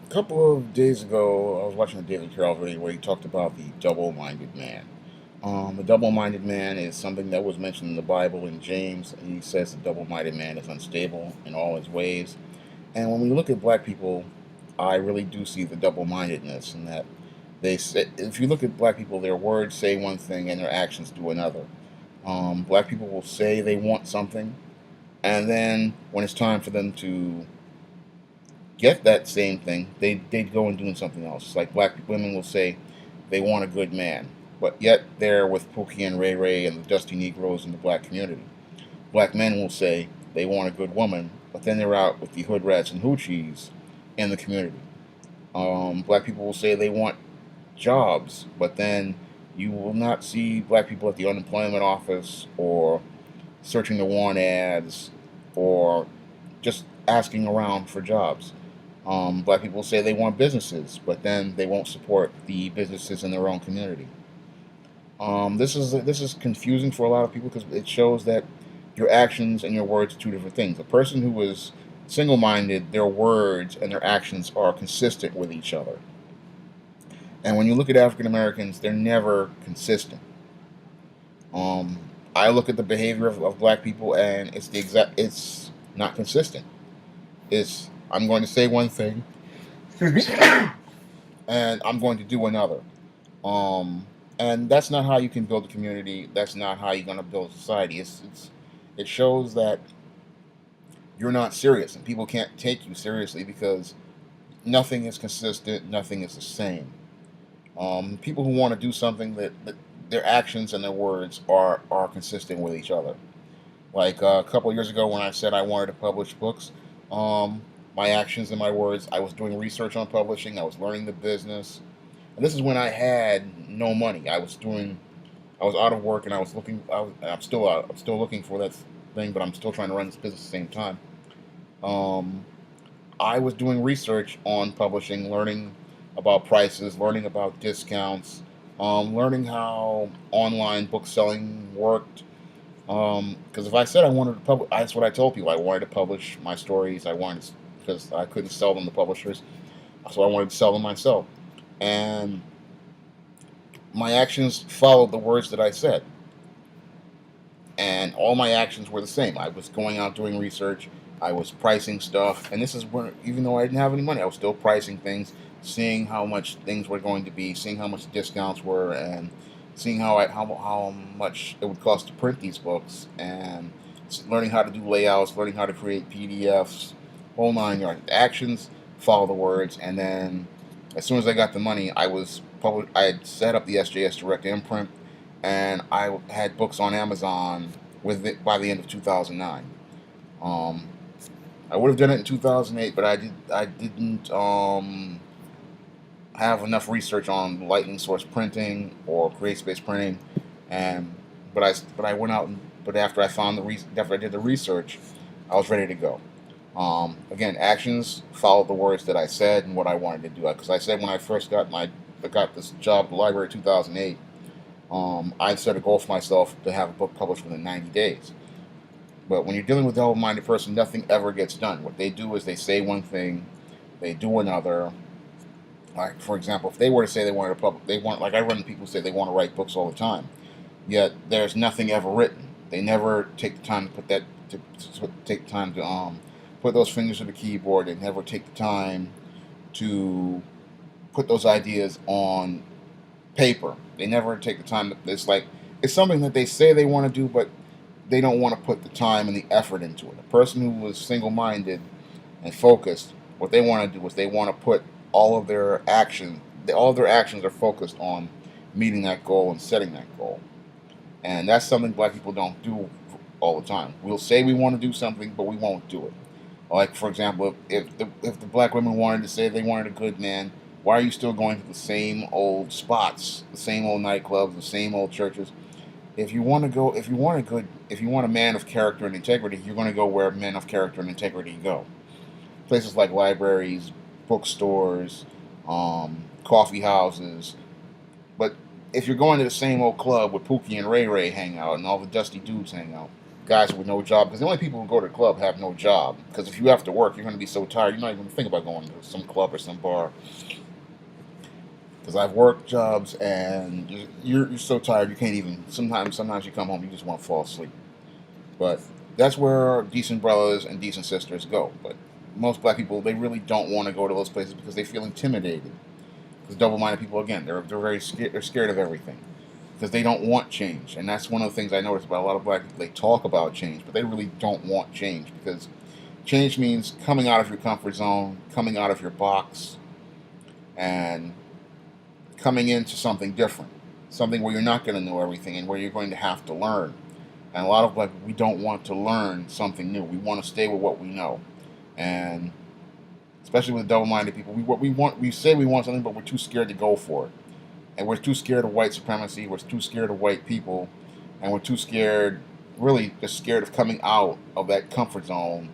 A couple of days ago, I was watching a David Carroll video where he talked about the double-minded man. The double-minded man is something that was mentioned in the Bible in James. He says the double-minded man is unstable in all his ways. And when we look at black people, I really do see the double-mindedness in that they say, if you look at black people, their words say one thing and their actions do another. Black people will say they want something, and then when it's time for them to get that same thing, they'd go and doing something else. Like black women will say they want a good man, but yet they're with Pookie and Ray Ray and the Dusty Negroes in the black community. Black men will say they want a good woman, but then they're out with the hood rats and hoochies in the community. Black people will say they want jobs, but then you will not see black people at the unemployment office or searching the want ads or just asking around for jobs. Black people say they want businesses, but then they won't support the businesses in their own community. This is confusing for a lot of people because it shows that your actions and your words are two different things. A person who is single-minded, their words and their actions are consistent with each other. And when you look at African Americans, they're never consistent. Um, I look at the behavior of black people, and it's not consistent. It's I'm going to say one thing, and I'm going to do another. Um, and that's not how you can build a community. That's not how you're going to build a society. It shows that you're not serious, and people can't take you seriously because nothing is consistent. Nothing is the same. People who want to do something that their actions and their words are consistent with each other. Like a couple of years ago, when I said I wanted to publish books, my actions and my words, I was doing research on publishing. I was learning the business, and this is when I had no money. I was out of work, and I was looking. I'm still out. I'm still looking for that thing, but I'm still trying to run this business at the same time. Um, I was doing research on publishing, learning about prices, learning about discounts, learning how online book selling worked. Because if I said I wanted to publish, that's what I told people. I wanted to publish my stories. I wanted to, because I couldn't sell them to publishers, so I wanted to sell them myself. And my actions followed the words that I said, and all my actions were the same. I was going out doing research. I was pricing stuff, and this is where, even though I didn't have any money, I was still pricing things, seeing how much things were going to be, seeing how much the discounts were, and seeing how much it would cost to print these books, and learning how to do layouts, learning how to create PDFs, whole nine yards. Actions follow the words, and then as soon as I got the money, I had set up the SJS Direct Imprint, and I had books on Amazon with it by the end of 2009. Um, I would have done it in 2008, but I didn't have enough research on Lightning Source printing or CreateSpace printing, and but I went out and but after I found after I did the research, I was ready to go. Again, actions followed the words that I said and what I wanted to do. Because I said when I first got this job at the library in 2008, I set a goal for myself to have a book published within 90 days. But when you're dealing with a double-minded person, nothing ever gets done. What they do is they say one thing, they do another. Like for example, if they were to say they wanted to publish, they want like I run into people who say they want to write books all the time, yet there's nothing ever written. They never take the time to put that to take the time to put those fingers to the keyboard. They never take the time to put those ideas on paper. They never take the time. It's like it's something that they say they want to do, but they don't want to put the time and the effort into it. A person who is single-minded and focused, what they want to do is they want to put all of their action, all of their actions are focused on meeting that goal and setting that goal. And that's something black people don't do all the time. We'll say we want to do something, but we won't do it. Like for example, if the black women wanted to say they wanted a good man, why are you still going to the same old spots, the same old nightclubs, the same old churches? If you want to go, if you want a man of character and integrity, you're going to go where men of character and integrity go. Places like libraries, bookstores, coffee houses. But if you're going to the same old club where Pookie and Ray Ray hang out and all the dusty dudes hang out, guys with no job, because the only people who go to the club have no job. Because if you have to work, you're going to be so tired, you're not even going to think about going to some club or some bar. Because I've worked jobs, and you're so tired you can't even. Sometimes you come home, you just want to fall asleep. But that's where decent brothers and decent sisters go. But most black people, they really don't want to go to those places because they feel intimidated. Because double-minded people, again, they're very scared. They're scared of everything because they don't want change. And that's one of the things I notice about a lot of black people. They talk about change, but they really don't want change, because change means coming out of your comfort zone, coming out of your box, and coming into something different, something where you're not going to know everything and where you're going to have to learn. And a lot of black people, we don't want to learn something new. We want to stay with what we know. And especially with double-minded people, we say we want something, but we're too scared to go for it. And we're too scared of white supremacy. We're too scared of white people, and we're too scared, really, just scared of coming out of that comfort zone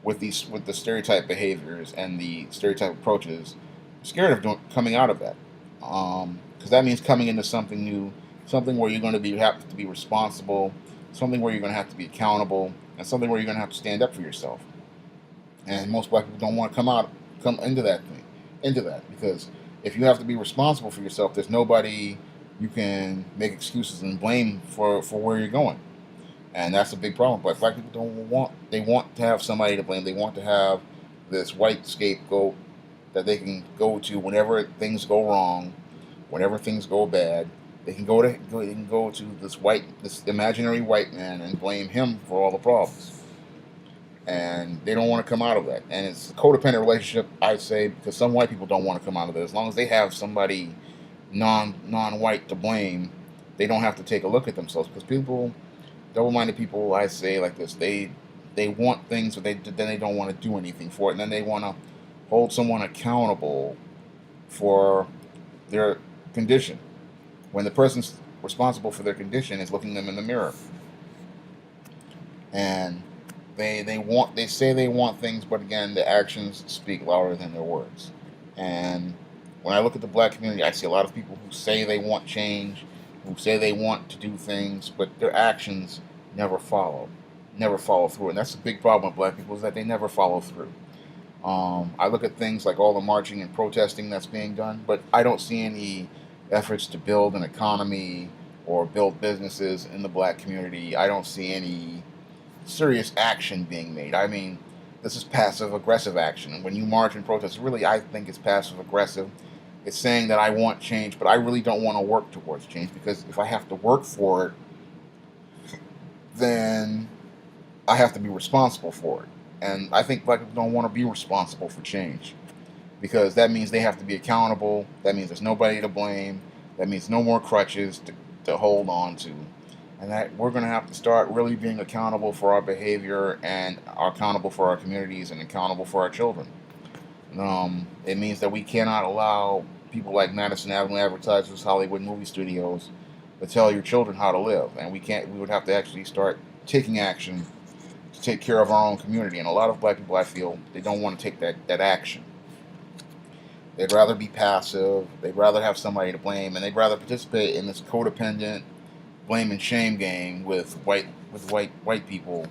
with the stereotype behaviors and the stereotype approaches. We're scared of coming out of that, because that means coming into something new, something where you're going to have to be responsible, something where you're going to have to be accountable, and something where you're going to have to stand up for yourself. And most black people don't want to come into that, because if you have to be responsible for yourself, there's nobody you can make excuses and blame for where you're going. And that's a big problem. But black people they want to have somebody to blame. They want to have this white scapegoat that they can go to whenever things go wrong, whenever things go bad. They can go to this imaginary white man and blame him for all the problems. And they don't want to come out of that. And it's a codependent relationship, I'd say, because some white people don't want to come out of it. As long as they have somebody non-white to blame, they don't have to take a look at themselves. Because double-minded people, I say like this, they want things, but then they don't want to do anything for it. And then they want to hold someone accountable for their condition, when the person's responsible for their condition is looking them in the mirror. And they say they want things, but again, the actions speak louder than their words. And when I look at the black community, I see a lot of people who say they want change, who say they want to do things, but their actions never follow through. And that's a big problem with black people, is that they never follow through. I look at things like all the marching and protesting that's being done, but I don't see any efforts to build an economy or build businesses in the black community. I don't see any serious action being made. I mean, this is passive-aggressive action. And when you march and protest, really, I think it's passive-aggressive. It's saying that I want change, but I really don't want to work towards change, because if I have to work for it, then I have to be responsible for it. And I think black people don't want to be responsible for change, because that means they have to be accountable. That means there's nobody to blame. That means no more crutches to hold on to. And that we're going to have to start really being accountable for our behavior, and accountable for our communities, and accountable for our children. It means that we cannot allow people like Madison Avenue advertisers, Hollywood movie studios, to tell your children how to live. And we would have to actually start taking action to take care of our own community. And a lot of black people, I feel, they don't want to take that action. They'd rather be passive. They'd rather have somebody to blame, and they'd rather participate in this codependent blame and shame game with white people,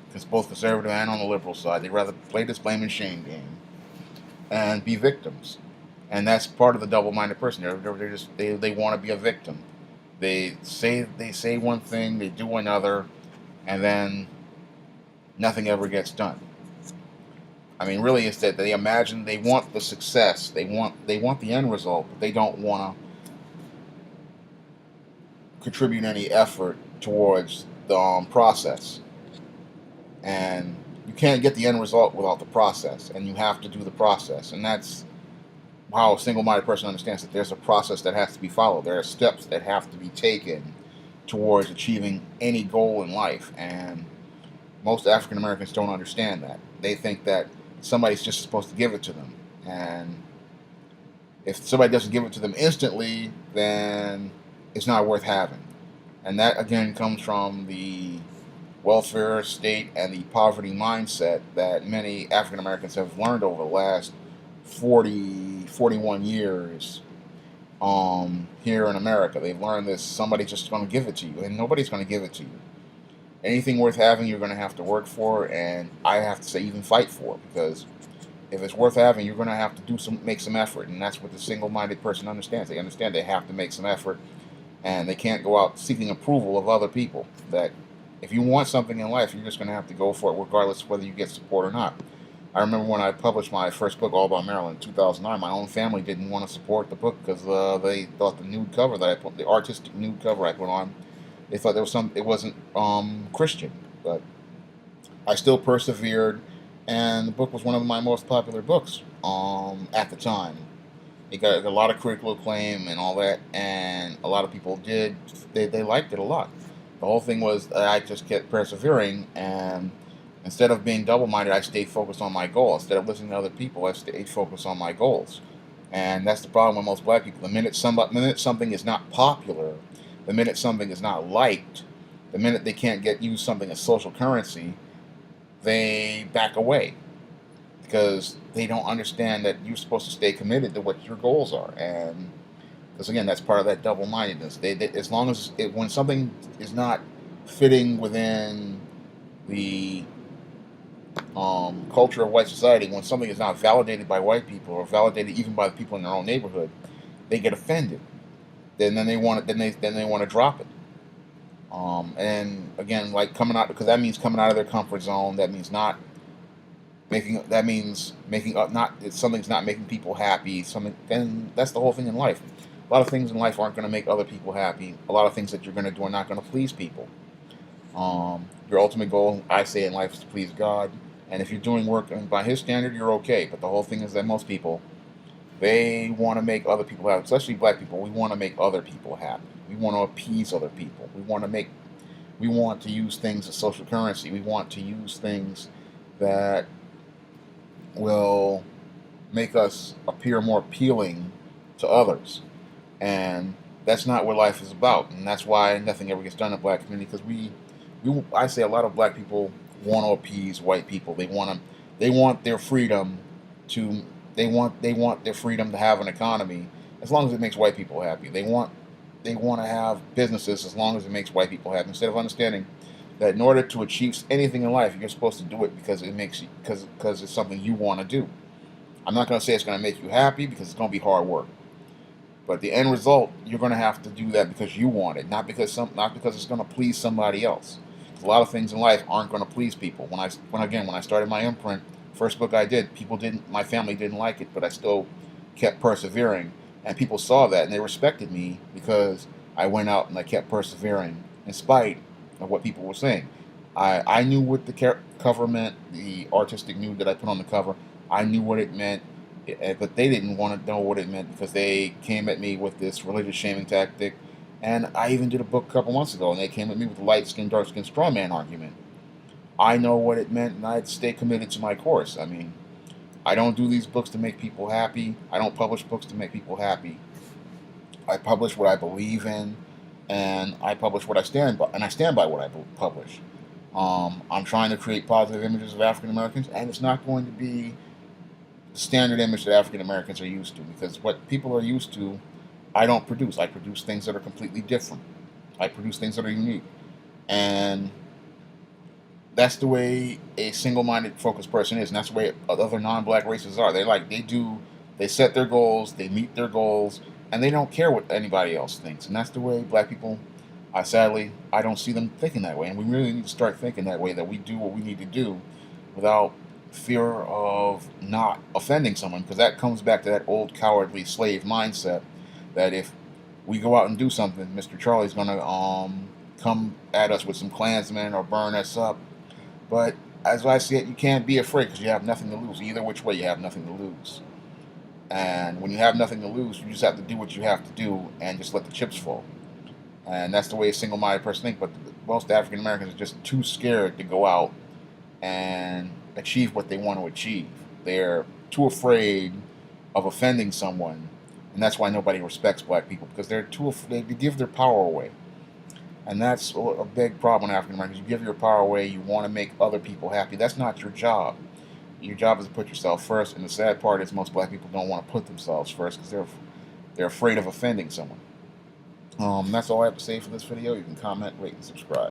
because both conservative and on the liberal side, they'd rather play this blame and shame game and be victims. And that's part of the double-minded person. They want to be a victim. They say one thing, they do another, and then nothing ever gets done. I mean, really, it's that they want the success, they want the end result, but they don't want to contribute any effort towards the process. And you can't get the end result without the process, and you have to do the process. And that's how a single-minded person understands that there's a process that has to be followed. There are steps that have to be taken towards achieving any goal in life. And most African Americans don't understand that. They think that somebody's just supposed to give it to them. And if somebody doesn't give it to them instantly, then it's not worth having. And that, again, comes from the welfare state and the poverty mindset that many African Americans have learned over the last 41 years here in America. They've learned this: somebody's just going to give it to you, and nobody's going to give it to you. Anything worth having, you're going to have to work for, and I have to say even fight for, because if it's worth having, you're going to have to make some effort, and that's what the single-minded person understands. They understand they have to make some effort, and they can't go out seeking approval of other people. That if you want something in life, you're just going to have to go for it, regardless of whether you get support or not. I remember when I published my first book, All About Maryland, in 2009. My own family didn't want to support the book because they thought the nude cover that I put, the artistic nude cover I put on, they thought it wasn't Christian. But I still persevered, and the book was one of my most popular books at the time. It got a lot of critical acclaim and all that, and a lot of people they liked it a lot. The whole thing was that I just kept persevering, and instead of being double-minded, I stayed focused on my goal. Instead of listening to other people, I stayed focused on my goals. And that's the problem with most black people. The minute something is not popular, the minute something is not liked, the minute they can't use something as social currency, they back away, because they don't understand that you're supposed to stay committed to what your goals are. And because again, that's part of that double-mindedness. As long as when something is not fitting within the culture of white society, when something is not validated by white people or validated even by the people in their own neighborhood, they get offended. Then they want to drop it. And again, like coming out, because that means coming out of their comfort zone. That means not making. That means making up. Not if something's not making people happy. Something. Then that's the whole thing in life. A lot of things in life aren't going to make other people happy. A lot of things that you're going to do are not going to please people. Your ultimate goal, I say, in life is to please God. And if you're doing work by His standard, you're okay. But the whole thing is that most people, they want to make other people happy, especially black people. We want to make other people happy. We want to appease other people. We want to use things as social currency. We want to use things that will make us appear more appealing to others. And that's not what life is about. And that's why nothing ever gets done in the black community, because I say a lot of black people want to appease white people. They want their freedom to their freedom to have an economy, as long as it makes white people happy. They want to have businesses as long as it makes white people happy, instead of understanding that in order to achieve anything in life, you're supposed to do it because because it's something you want to do. I'm not going to say it's going to make you happy, because it's going to be hard work. But the end result, you're going to have to do that because you want it, not because it's going to please somebody else. A lot of things in life aren't going to please people. When I started my imprint, first book I did, my family didn't like it, but I still kept persevering, and people saw that and they respected me because I went out and I kept persevering in spite of what people were saying. I knew what the cover meant, the artistic nude that I put on the cover. I knew what it meant. But they didn't want to know what it meant, because they came at me with this religious shaming tactic. And I even did a book a couple months ago, and they came at me with the light skin, dark skin straw man argument. I know what it meant, and I'd stay committed to my course. I mean, I don't do these books to make people happy. I don't publish books to make people happy. I publish what I believe in, and I publish what I stand by, and I stand by what I publish. I'm trying to create positive images of African Americans, and it's not going to be standard image that African Americans are used to, because what people are used to, I don't produce. I produce things that are completely different. I produce things that are unique. And that's the way a single-minded, focused person is, and that's the way other non-black races are. They set their goals, they meet their goals, and they don't care what anybody else thinks. And that's the way black people, sadly, I don't see them thinking that way. And we really need to start thinking that way, that we do what we need to do without fear of not offending someone, because that comes back to that old cowardly slave mindset that if we go out and do something, Mr. Charlie's going to come at us with some Klansmen or burn us up. But as I see it, you can't be afraid, because you have nothing to lose. Either which way, you have nothing to lose. And when you have nothing to lose, you just have to do what you have to do and just let the chips fall. And that's the way a single-minded person thinks. But most African Americans are just too scared to go out and achieve what they want to achieve. They're too afraid of offending someone, and that's why nobody respects black people, because they give their power away. And that's a big problem in African Americans. You give your power away, you want to make other people happy. That's not your job. Your job is to put yourself first, and the sad part is most black people don't want to put themselves first, because they're afraid of offending someone. That's all I have to say for this video. You can comment, rate, and subscribe.